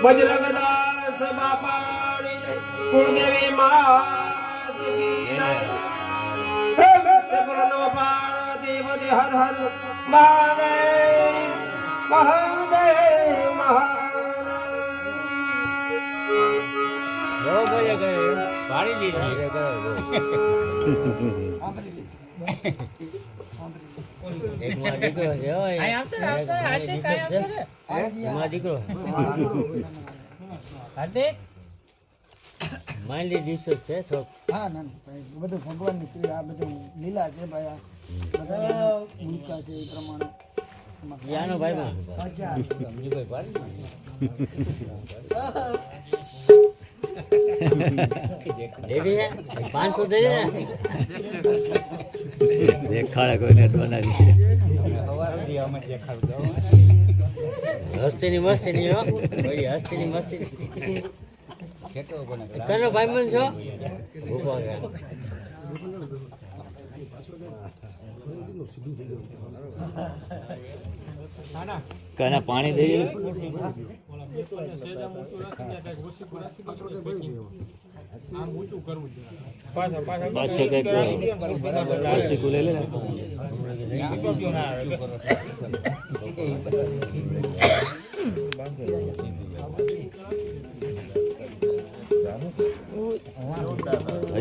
बजरंगदास बापा कुलदेवी मात की पार्वती हर हर महादेव महादेव માઇન્ડલી ડિશો છે તો હા ના બધું ભગવાનની ક્રિયા આ બધું લીલા છે ભાઈ આ બધા ભૂમિકા છે એ પ્રમાણે યાનો ભાઈ માં દેવી હે 500 દે દેખાડે કોઈને બનાવી છે હવારથી અમે દેખાડ દો હસ્તીની મસ્તીની હો બડી હસ્તીની મસ્તીની કનો ભાઈ મન છો ઉભો રહે કના પાણી દઈ આમ ઊંચું કરવું પાછા પાછા કઈ